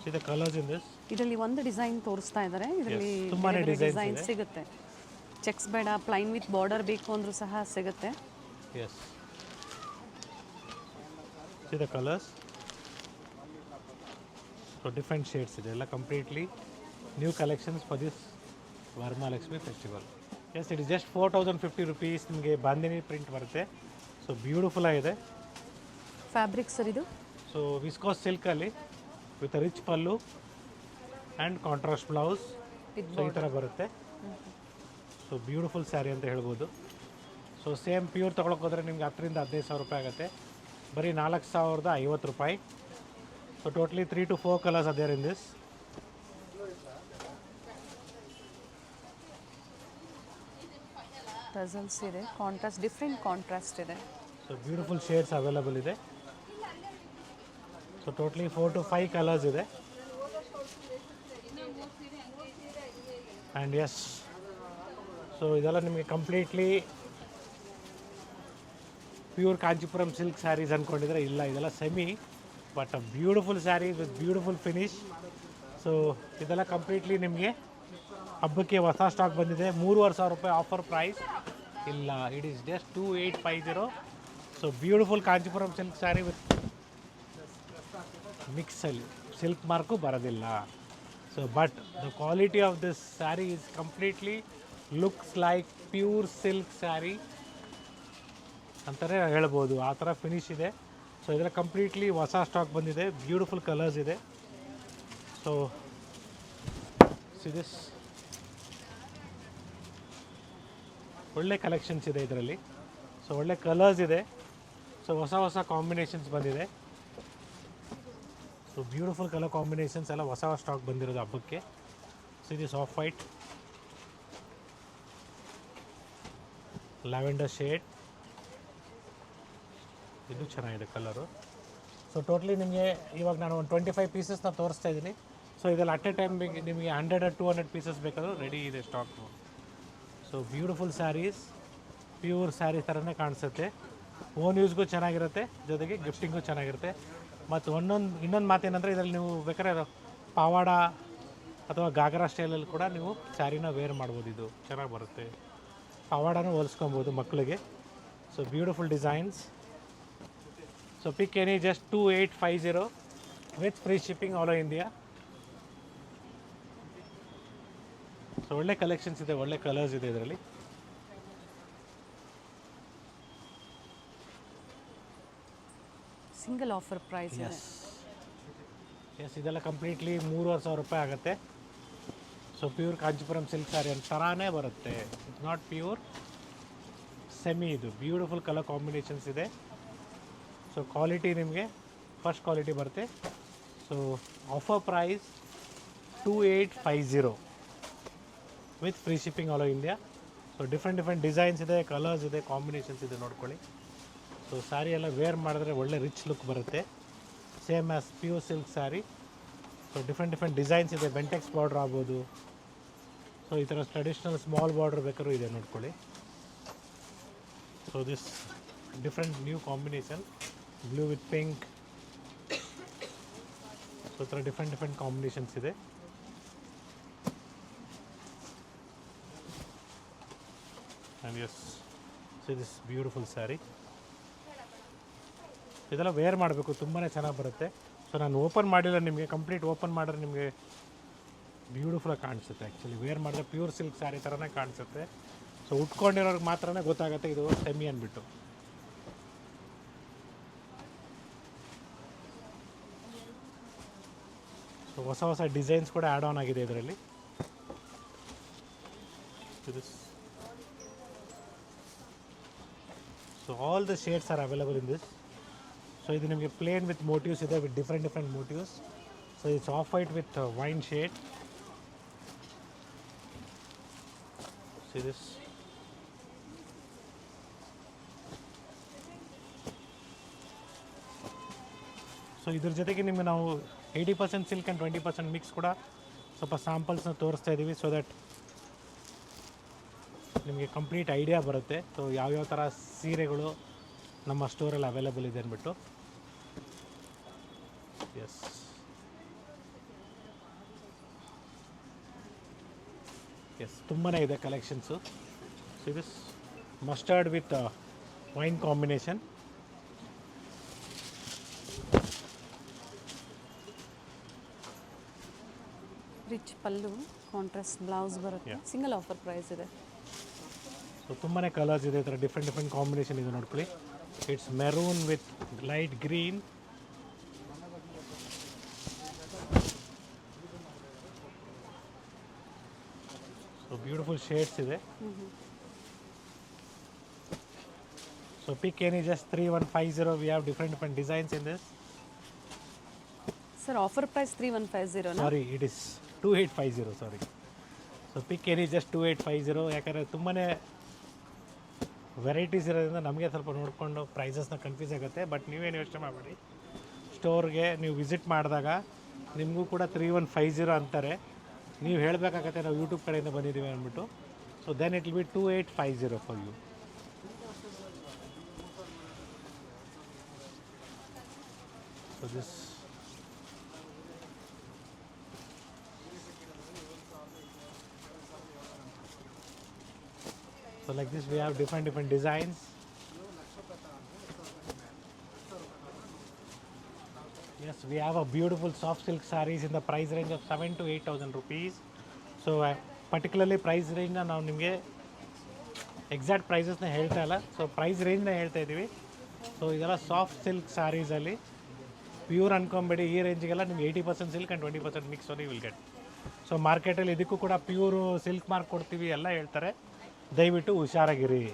See the colours in this. ಇದರಲ್ಲಿ ಒಂದು ಡಿಸೈನ್ ತೋರಿಸ್ತಾ ಇದ್ದಾರೆ. ಇದರಲ್ಲಿ ತುಂಬಾ ಡಿಸೈನ್ ಸಿಗುತ್ತೆ. ಚೆಕ್ಸ್ ಬೇಡ, ಪ್ಲೈನ್ ವಿತ್ ಬಾರ್ಡರ್ ಬೇಕು ಅಂದರೂ ಸಹ ಸಿಗುತ್ತೆ. Yes. See the colours. So different shades ಇದೆ. ಎಲ್ಲ completely new collections for this Varamahalakshmi festival. Yes, it is just 4050 rupees. ನಿಮಗೆ ಬಾಂದಿನಿ ಪ್ರಿಂಟ್ ಬರುತ್ತೆ. ಸೊ ಬ್ಯೂಟಿಫುಲ್ ಆಗಿದೆ. ಫ್ಯಾಬ್ರಿಕ್ ಸರ್ ಇದು. ಸೊ ವಿಸ್ಕೋಸ್ ಸಿಲ್ಕಲ್ಲಿ with rich pallu and contrast blouse. So ಈ ಥರ ಬರುತ್ತೆ. ಸೊ ಬ್ಯೂಟಿಫುಲ್ ಸ್ಯಾರಿ ಅಂತ ಹೇಳ್ಬೋದು. ಸೊ ಸೇಮ್ ಪ್ಯೂರ್ ತೊಗೊಳಕ್ಕೆ ಹೋದರೆ ನಿಮ್ಗೆ 10,000 to 15,000 ರೂಪಾಯಿ ಆಗುತ್ತೆ. ಬರೀ 4,050 ರೂಪಾಯಿ. ಸೊ ಟೋಟಲಿ 3 to 4 ಕಲರ್ಸ್ ಅದೇ ಇನ್ ದಿಸ್. ಟಸಲ್ಸ್ ಇದೆ. ಕಾಂಟ್ರಾಸ್ಟ್ ಡಿಫ್ರೆಂಟ್ ಕಾಂಟ್ರಾಸ್ಟ್ ಇದೆ. ಸೊ ಬ್ಯೂಟಿಫುಲ್ ಶೇಡ್ಸ್ ಅವೈಲಬಲ್ ಇದೆ. ಸೊ ಟೋಟಲಿ 4 to 5 ಕಲರ್ಸ್ ಇದೆ. ಆ್ಯಂಡ್ ಎಸ್, ಸೊ ಇದೆಲ್ಲ ನಿಮಗೆ completely pure Kanchipuram silk sarees ಅಂದ್ಕೊಂಡಿದ್ರೆ ಇಲ್ಲ, ಇದೆಲ್ಲ semi but beautiful sarees with beautiful finish. So ಇದೆಲ್ಲ ಕಂಪ್ಲೀಟ್ಲಿ ನಿಮಗೆ ಹಬ್ಬಕ್ಕೆ ಹೊಸ ಸ್ಟಾಕ್ ಬಂದಿದೆ. 3,500 ರೂಪಾಯಿ ಆಫರ್ ಪ್ರೈಸ್ ಇಲ್ಲ. It is just 2850. So beautiful Kanchipuram silk saree with ಮಿಕ್ಸಲ್ಲಿ. ಸಿಲ್ಕ್ ಮಾರ್ಕು ಬರೋದಿಲ್ಲ. So but the quality of this sari is completely looks like pure silk sari ಅಂತಲೇ ಹೇಳ್ಬೋದು. ಆ ಥರ ಫಿನಿಶ್ ಇದೆ. ಸೊ ಇದರ ಕಂಪ್ಲೀಟ್ಲಿ ಹೊಸ ಸ್ಟಾಕ್ ಬಂದಿದೆ, ಬ್ಯೂಟಿಫುಲ್ ಕಲರ್ಸ್ ಇದೆ. ಸೊ ದಿಸ್ ಒಳ್ಳೆ ಕಲೆಕ್ಷನ್ಸ್ ಇದೆ ಇದರಲ್ಲಿ. ಸೊ ಒಳ್ಳೆ ಕಲರ್ಸ್ ಇದೆ. ಸೊ ಹೊಸ ಹೊಸ ಕಾಂಬಿನೇಷನ್ಸ್ ಬಂದಿದೆ. ಸೊ ಬ್ಯೂಟಿಫುಲ್ ಕಲರ್ ಕಾಂಬಿನೇಷನ್ಸ್ ಎಲ್ಲ ಹೊಸ ಸ್ಟಾಕ್ ಬಂದಿರೋದು ಹಬ್ಬಕ್ಕೆ. So this of white, lavender shade, ಇದು ಚೆನ್ನಾಗಿದೆ ಕಲರು. ಸೊ ಟೋಟ್ಲಿ ನಿಮಗೆ ಇವಾಗ ನಾನು ಒಂದು 25 ಪೀಸಸ್ನ ತೋರಿಸ್ತಾ ಇದ್ದೀನಿ. ಸೊ ಇದರಲ್ಲಿ ಅಟ್ ಎ ಟೈಮ್ ನಿಮಗೆ 100 or 200 ಪೀಸಸ್ ಬೇಕಾದರೂ ರೆಡಿ ಇದೆ stock. So beautiful saris, pure sari ಥರನೇ ಕಾಣಿಸುತ್ತೆ. ಓನ್ ಯೂಸ್ಗೂ ಚೆನ್ನಾಗಿರುತ್ತೆ, ಜೊತೆಗೆ ಗಿಫ್ಟಿಂಗೂ ಚೆನ್ನಾಗಿರುತ್ತೆ. ಮತ್ತು ಇನ್ನೊಂದು ಮಾತೇನೆಂದರೆ ಇದರಲ್ಲಿ ನೀವು ಬೇಕಾದ್ರೆ ಪಾವಾಡ ಅಥವಾ ಗಾಗ್ರಾ ಸ್ಟೈಲಲ್ಲಿ ಕೂಡ ನೀವು ಸ್ಯಾರಿನ ವೇರ್ ಮಾಡ್ಬೋದು. ಇದು ಚೆನ್ನಾಗಿ ಬರುತ್ತೆ. ಪಾವಾಡನೂ ಹೊಲಿಸ್ಕೊಬೋದು ಮಕ್ಕಳಿಗೆ. So beautiful designs. So pick any just 2850 with free shipping all over India. So ಒಳ್ಳೆ ಕಲೆಕ್ಷನ್ಸ್ ಇದೆ, ಒಳ್ಳೆ ಕಲರ್ಸ್ ಇದೆ ಇದರಲ್ಲಿ. ಸಿಂಗಲ್ ಆಫರ್ ಪ್ರೈಸ್ ಇದೆ. ಎಸ್ ಇದೆಲ್ಲ ಕಂಪ್ಲೀಟ್ಲಿ 3,500 ರೂಪಾಯಿ ಆಗುತ್ತೆ. So pure Kanchipuram silk sari ಅಂತ ಥರಾನೇ ಬರುತ್ತೆ. It's not pure, semi. ಇದು ಬ್ಯೂಟಿಫುಲ್ ಕಲರ್ ಕಾಂಬಿನೇಷನ್ಸ್ ಇದೆ. ಸೊ ಕ್ವಾಲಿಟಿ ನಿಮಗೆ ಫಸ್ಟ್ ಕ್ವಾಲಿಟಿ ಬರುತ್ತೆ. So offer price 2850 with free shipping all over India. So different designs ಇದೆ, ಕಲರ್ಸ್ ಇದೆ, ಕಾಂಬಿನೇಷನ್ಸ್ ಇದೆ, ನೋಡ್ಕೊಳ್ಳಿ. ಸೊ ಸ್ಯಾರಿ ಎಲ್ಲ ವೇರ್ ಮಾಡಿದ್ರೆ ಒಳ್ಳೆ ರಿಚ್ ಲುಕ್ ಬರುತ್ತೆ, same as pure silk sari. So different designs ಇದೆ. ಬೆಂಟೆಕ್ಸ್ ಬಾರ್ಡ್ರ್ ಆಗ್ಬೋದು. ಸೊ ಈ ಥರ ಟ್ರೆಡಿಷ್ನಲ್ ಸ್ಮಾಲ್ ಬಾರ್ಡ್ರ್ ಬೇಕಾದ್ರೂ ಇದೆ, ನೋಡ್ಕೊಳ್ಳಿ. So this different new combination, blue with pink. So ಈ ಥರ ಡಿಫ್ರೆಂಟ್ ಕಾಂಬಿನೇಷನ್ಸ್ ಇದೆ. And yes, so this beautiful sari. ಇದೆಲ್ಲ ವೇರ್ ಮಾಡಬೇಕು, ತುಂಬಾ ಚೆನ್ನಾಗಿ ಬರುತ್ತೆ. ಸೊ ನಾನು ಓಪನ್ ಮಾಡಿಲ್ಲ ನಿಮಗೆ, ಕಂಪ್ಲೀಟ್ ಓಪನ್ ಮಾಡಿದ್ರೆ ನಿಮಗೆ ಬ್ಯೂಟಿಫುಲ್ಲಾಗಿ ಕಾಣಿಸುತ್ತೆ. ಆ್ಯಕ್ಚುಲಿ ವೇರ್ ಮಾಡಿದ್ರೆ ಪ್ಯೂರ್ ಸಿಲ್ಕ್ ಸ್ಯಾರಿ ಥರನೇ ಕಾಣಿಸುತ್ತೆ. ಸೊ ಉಟ್ಕೊಂಡಿರೋರಿಗೆ ಮಾತ್ರನೇ ಗೊತ್ತಾಗುತ್ತೆ ಇದು ಸೆಮಿ ಅಂದ್ಬಿಟ್ಟು. ಸೊ ಹೊಸ ಡಿಸೈನ್ಸ್ ಕೂಡ ಆ್ಯಡ್ ಆನ್ ಆಗಿದೆ ಇದರಲ್ಲಿ. So all the shades are available in this. So ಇದು ನಿಮಗೆ ಪ್ಲೇನ್ ವಿತ್ ಮೋಟಿವ್ಸ್ ಇದೆ, with different motifs. So it's off white with wine shade. See this. So ಇದ್ರ ಜೊತೆಗೆ ನಿಮಗೆ ನಾವು 80% ಸಿಲ್ಕ್ ಆ್ಯಂಡ್ 20% ಮಿಕ್ಸ್ ಕೂಡ ಸ್ವಲ್ಪ ಸ್ಯಾಂಪಲ್ಸ್ನ ತೋರಿಸ್ತಾ ಇದ್ದೀವಿ. ಸೊ ದಟ್ ನಿಮಗೆ ಕಂಪ್ಲೀಟ್ ಐಡಿಯಾ ಬರುತ್ತೆ. ಸೊ ಯಾವ್ಯಾವ ಥರ ಸೀರೆಗಳು ನಮ್ಮ ಸ್ಟೋರಲ್ಲಿ ಅವೈಲೇಬಲ್ ಇದೆ ಅಂದ್ಬಿಟ್ಟು. ಎಸ್, ತುಂಬಾ ಇದೆ collections. So this mustard with wine combination. Rich pallu, contrast blouse ಬರುತ್ತೆ. ಸಿಂಗಲ್ ಆಫರ್ ಪ್ರೈಸ್ ಇದೆ. ಸೊ ತುಂಬಾ ಕಲರ್ಸ್ ಇದೆ, ಈ ಥರ ಡಿಫ್ರೆಂಟ್ ಕಾಂಬಿನೇಷನ್ ಇದೆ, ನೋಡ್ಕೊಳ್ಳಿ. It's maroon with light green. So beautiful shades ಇದೆ. So pick any just 3150. We have different designs in this. Sir offer price 3150. Sorry, it is 2850. Sorry. So pick any just 2850. ಯಾಕಂದರೆ ತುಂಬಾ ವೆರೈಟೀಸ್ ಇರೋದ್ರಿಂದ ನಮಗೆ ಸ್ವಲ್ಪ ನೋಡಿಕೊಂಡು ಪ್ರೈಸಸ್ನ ಕನ್ಫ್ಯೂಸ್ ಆಗುತ್ತೆ. ಬಟ್ ನೀವೇನು ಯೋಚನೆ ಮಾಡಬೇಡಿ, ಸ್ಟೋರ್ಗೆ ನೀವು ವಿಸಿಟ್ ಮಾಡಿದಾಗ ನಿಮಗೂ ಕೂಡ 3150 ಅಂತಾರೆ. ನೀವು ಹೇಳಬೇಕಾಗತ್ತೆ ನಾವು ಯೂಟ್ಯೂಬ್ ಕಡೆಯಿಂದ ಬಂದಿದ್ದೀವಿ ಅಂದ್ಬಿಟ್ಟು. So then it will be 2850 for you. So this So like this we have different designs. Yes, we have a beautiful soft silk sarees in the price range of 7 to 8,000 rupees. So particularly price range ನಾವು ನಿಮಗೆ ಎಕ್ಸಾಕ್ಟ್ ಪ್ರೈಸಸ್ನ ಹೇಳ್ತಾ ಇಲ್ಲ, ಸೊ ಪ್ರೈಸ್ ರೇಂಜ್ನ ಹೇಳ್ತಾ ಇದ್ದೀವಿ. ಸೊ ಇದೆಲ್ಲ ಸಾಫ್ಟ್ ಸಿಲ್ಕ್ ಸ್ಯಾರೀಸಲ್ಲಿ ಪ್ಯೂರ್ ಅನ್ಕೊಂಬೇಡಿ, ಈ ರೇಂಜಿಗೆಲ್ಲ ನಿಮ್ಗೆ 80% silk and 20% mix only will get. So ಮಾರ್ಕೆಟಲ್ಲಿ ಇದಕ್ಕೂ ಕೂಡ ಪ್ಯೂರು ಸಿಲ್ಕ್ ಮಾರ್ಕ್ ಕೊಡ್ತೀವಿ ಎಲ್ಲ ಹೇಳ್ತಾರೆ, ದಯವಿಟ್ಟು ಹುಷಾರಾಗಿರಿ.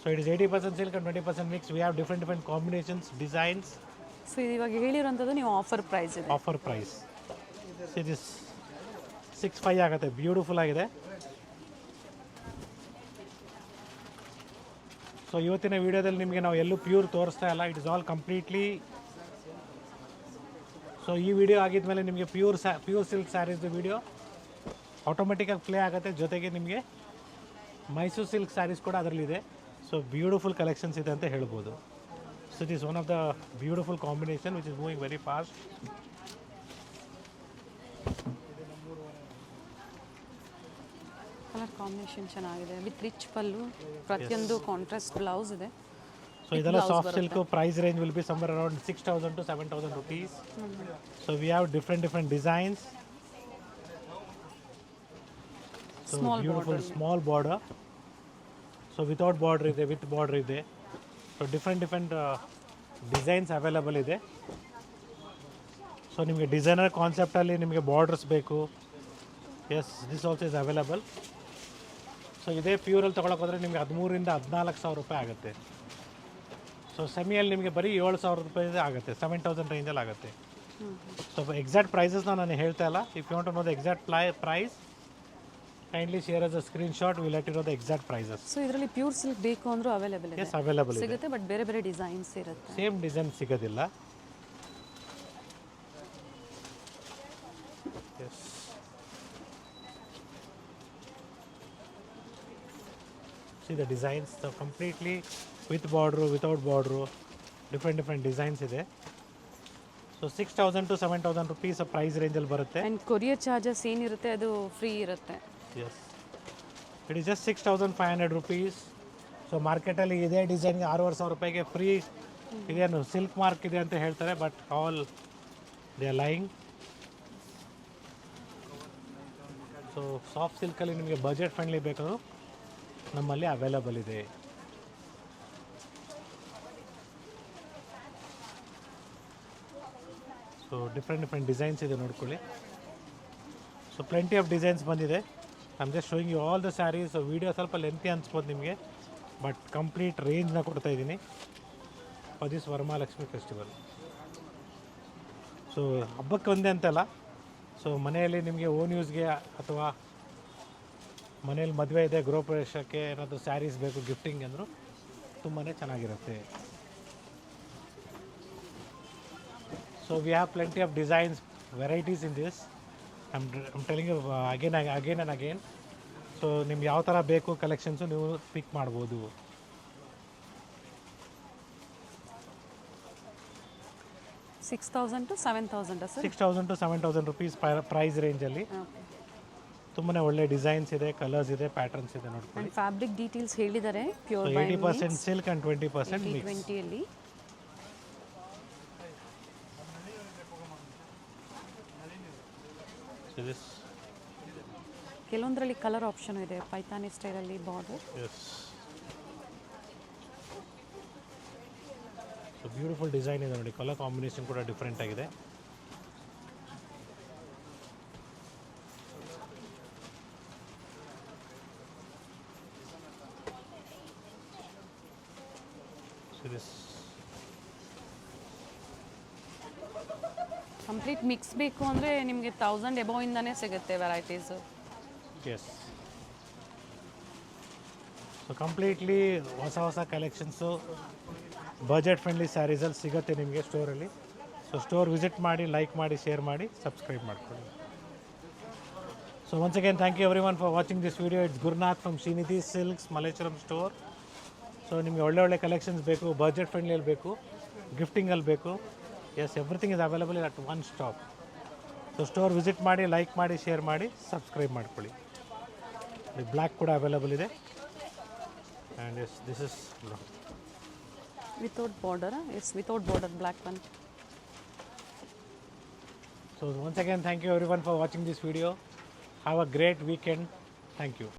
So it is 80% silk and 20% mix. We have different combinations, designs. So ಇವಾಗ ಹೇಳಿರೋಂಥದ್ದು ನೀವು ಆಫರ್ ಪ್ರೈಸ್ ಇದೆ. ಆಫರ್ ಪ್ರೈಸ್ ಇಟ್ ಇಸ್ 6,500 ಆಗುತ್ತೆ. ಬ್ಯೂಟಿಫುಲ್ ಆಗಿದೆ. ಸೊ ಇವತ್ತಿನ ವೀಡಿಯೋದಲ್ಲಿ ನಿಮಗೆ ನಾವು ಎಲ್ಲೂ ಪ್ಯೂರ್ ತೋರಿಸ್ತಾ ಇಲ್ಲ, it is all completely. So ಈ ವಿಡಿಯೋ ಆಗಿದ್ಮೇಲೆ ನಿಮಗೆ ಪ್ಯೂರ್ ಸಿಲ್ಕ್ ಸ್ಯಾರೀಸ್ದು ವಿಡಿಯೋ ಆಟೋಮೆಟಿಕ್ಕಾಗಿ ಪ್ಲೇ ಆಗುತ್ತೆ. ಜೊತೆಗೆ ನಿಮಗೆ ಮೈಸೂರು ಸಿಲ್ಕ್ ಸ್ಯಾರೀಸ್ ಕೂಡ ಅದರಲ್ಲಿದೆ. ಸೊ ಬ್ಯೂಟಿಫುಲ್ ಕಲೆಕ್ಷನ್ಸ್ ಇದೆ ಅಂತ ಹೇಳ್ಬೋದು. So it is one of the beautiful combination which is moving very fast. Colour combination ಚೆನ್ನಾಗಿದೆ ವಿತ್ ರಿಚ್ ಪಲ್ಲು, ಪ್ರತಿಯೊಂದು ಕಾಂಟ್ರಾಸ್ಟ್ ಬ್ಲೌಸ್ ಇದೆ. ಸೊ ಇದೆಲ್ಲ soft silk. Price range will be somewhere around 6,000 to 7,000 rupees. So we have different designs. So beautiful small border. So without border ಇದೆ, ವಿತ್ ಬಾರ್ಡರ್ ಇದೆ. ಸೊ ಡಿಫ್ರೆಂಟ್ ಡಿಸೈನ್ಸ್ ಅವೈಲಬಲ್ ಇದೆ. ಸೊ ನಿಮಗೆ ಡಿಸೈನರ್ ಕಾನ್ಸೆಪ್ಟಲ್ಲಿ ನಿಮಗೆ ಬಾರ್ಡರ್ಸ್ ಬೇಕು, S this also is available. So ಇದೇ ಪ್ಯೂರಲ್ಲಿ ತೊಗೊಳಕ್ಕೆ ಹೋದರೆ ನಿಮಗೆ 13,000 to 14,000 ರೂಪಾಯಿ ಆಗುತ್ತೆ. ಸೊ ಸೆಮಿಯಲ್ಲಿ ನಿಮಗೆ ಬರೀ 7,000 ರೂಪಾಯಿ ಆಗುತ್ತೆ, 7,000 ರೇಂಜಲ್ಲಿ ಆಗುತ್ತೆ. ಸೊ ಎಕ್ಸಾಕ್ಟ್ ಪ್ರೈಸಸ್ನ ನಾನು ಹೇಳ್ತಾ ಇಲ್ಲ. If you want to know the exact price, kindly share us a screenshot, will let you know the exact prices. So ಇದರಲ್ಲಿ ಪ್ಯೂರ್ ಸಿಲ್ಕ್ ಬೇಕು ಅಂದ್ರೂ ಅವೈಲೇಬಲ್ ಇದೆ. ಎಸ್ ಅವೈಲಬಲ್ ಇದೆ, ಸಿಗುತ್ತೆ, ಬಟ್ ಬೇರೆ ಬೇರೆ ಡಿಸೈನ್ಸ್ ಇರುತ್ತೆ. ಸೇಮ್ ಡಿಸೈನ್ ಸಿಗೋದಿಲ್ಲ. Yes see the designs completely with border, without border, different designs ಇದೆ. ಸೊ 6,000 to 7,000 rupees ಪ್ರೈಸ್ ರೇಂಜಲ್ಲಿ ಬರುತ್ತೆ. ಆ್ಯಂಡ್ ಕೊರಿಯರ್ ಚಾರ್ಜಸ್ ಏನಿರುತ್ತೆ ಅದು ಫ್ರೀ ಇರುತ್ತೆ. Yes it is just 6,500 rupees. So ಮಾರ್ಕೆಟಲ್ಲಿ ಇದೇ ಡಿಸೈನ್ಗೆ 6,500 ರೂಪಾಯಿಗೆ ಫ್ರೀ. ಇದೇನು ಸಿಲ್ಕ್ ಮಾರ್ಕ್ ಇದೆ ಅಂತ ಹೇಳ್ತಾರೆ, but all they are lying. So soft ಸಿಲ್ಕಲ್ಲಿ ನಿಮಗೆ ಬಜೆಟ್ ಫ್ರೆಂಡ್ಲಿ ಬೇಕಾದ್ರೂ ನಮ್ಮಲ್ಲಿ ಅವೈಲಬಲ್ ಇದೆ. ಸೊ ಡಿಫ್ರೆಂಟ್ ಡಿಸೈನ್ಸ್ ಇದೆ ನೋಡ್ಕೊಳ್ಳಿ. ಸೊ ಪ್ಲೆಂಟಿ ಆಫ್ ಡಿಸೈನ್ಸ್ ಬಂದಿದೆ. I am just showing you all the saris. Video ಸ್ವಲ್ಪ ಲೆಂತಿ ಅನ್ಸ್ಬೋದು ನಿಮಗೆ, ಬಟ್ ಕಂಪ್ಲೀಟ್ ರೇಂಜ್ನ ಕೊಡ್ತಾ ಇದ್ದೀನಿ for this Varamahalakshmi festival. So ಹಬ್ಬಕ್ಕೆ ಒಂದೇ ಅಂತಲ್ಲ, ಸೊ ಮನೆಯಲ್ಲಿ ನಿಮಗೆ ಓನ್ ಯೂಸ್ಗೆ ಅಥವಾ ಮನೇಲಿ ಮದುವೆ ಇದೆ, ಗೃಹ ಪ್ರವೇಶಕ್ಕೆ ಏನಾದರೂ ಸ್ಯಾರೀಸ್ ಬೇಕು ಗಿಫ್ಟಿಂಗ್ ಅಂದರೂ ತುಂಬಾ ಚೆನ್ನಾಗಿರುತ್ತೆ. So we have plenty of designs, varieties in this. I'm telling you again and again. So ನಿಮ್ಗೆ ಯಾವ ಥರ ಬೇಕು ಕಲೆಕ್ಷನ್ಸು ನೀವು ಪಿಕ್ ಮಾಡ್ಬೋದು. $6,000 to 7,000 sir. 6,000 to 7,000 rupees price ರೇಂಜಲ್ಲಿ ತುಂಬಾ ಒಳ್ಳೆ ಡಿಸೈನ್ಸ್ ಇದೆ, ಕಲರ್ಸ್ ಇದೆ, ಪ್ಯಾಟರ್ನ್ಸ್ ಇದೆ ನೋಡ್ಕೊಳ್ಳಿ. ಆ್ಯಂಡ್ ಫ್ಯಾಬ್ರಿಕ್ ಡೀಟೇಲ್ಸ್ ಹೇಳಿದ್ದಾರೆ. Pure 80% silk and 20% mix. 2020 ಕೆಲವೊಂದರಲ್ಲಿ ಕಲರ್ ಆಪ್ಷನ್ ಇದೆ, ಪೈತಾನಿ ಸ್ಟೈಲಲ್ಲಿ border. Yes so beautiful design ಇದೆ ನೋಡಿ, ಕಲರ್ ಕಾಂಬಿನೇಷನ್ ಕೂಡ ಡಿಫ್ರೆಂಟ್ ಆಗಿದೆ. ಕಂಪ್ಲೀಟ್ ಮಿಕ್ಸ್ ಬೇಕು ಅಂದರೆ ನಿಮಗೆ 1,000 ಎಬೋ ಇಂದಾನೇ ಸಿಗುತ್ತೆ ವೆರೈಟೀಸು. ಎಸ್ ಸೊ ಕಂಪ್ಲೀಟ್ಲಿ ಹೊಸ ಕಲೆಕ್ಷನ್ಸು ಬಜೆಟ್ ಫ್ರೆಂಡ್ಲಿ ಸ್ಯಾರೀಸಲ್ಲಿ ಸಿಗುತ್ತೆ ನಿಮಗೆ ಸ್ಟೋರಲ್ಲಿ. ಸೊ ಸ್ಟೋರ್ ವಿಸಿಟ್ ಮಾಡಿ, ಲೈಕ್ ಮಾಡಿ, ಶೇರ್ ಮಾಡಿ, ಸಬ್ಸ್ಕ್ರೈಬ್ ಮಾಡ್ಕೊಳ್ಳಿ. So once again thank you every one for watching this video. It's Gurunath from Srinidhi silks Malleshwaram store. So ನಿಮಗೆ ಒಳ್ಳೆ ಕಲೆಕ್ಷನ್ಸ್ ಬೇಕು, ಬಜೆಟ್ ಫ್ರೆಂಡ್ಲಿಯಲ್ಲಿ ಬೇಕು, ಗಿಫ್ಟಿಂಗಲ್ಲಿ ಬೇಕು, yes everything is available at one stop. So store visit ಮಾಡಿ, ಲೈಕ್ ಮಾಡಿ, ಶೇರ್ ಮಾಡಿ, ಸಬ್ಸ್ಕ್ರೈಬ್ ಮಾಡ್ಕೊಳ್ಳಿ. ಬ್ಲ್ಯಾಕ್ ಕೂಡ ಅವೈಲಬಲ್ ಇದೆ. And yes this is without border. Yes without border black one. So once again, thank you everyone for watching this video. Have a great weekend. Thank you.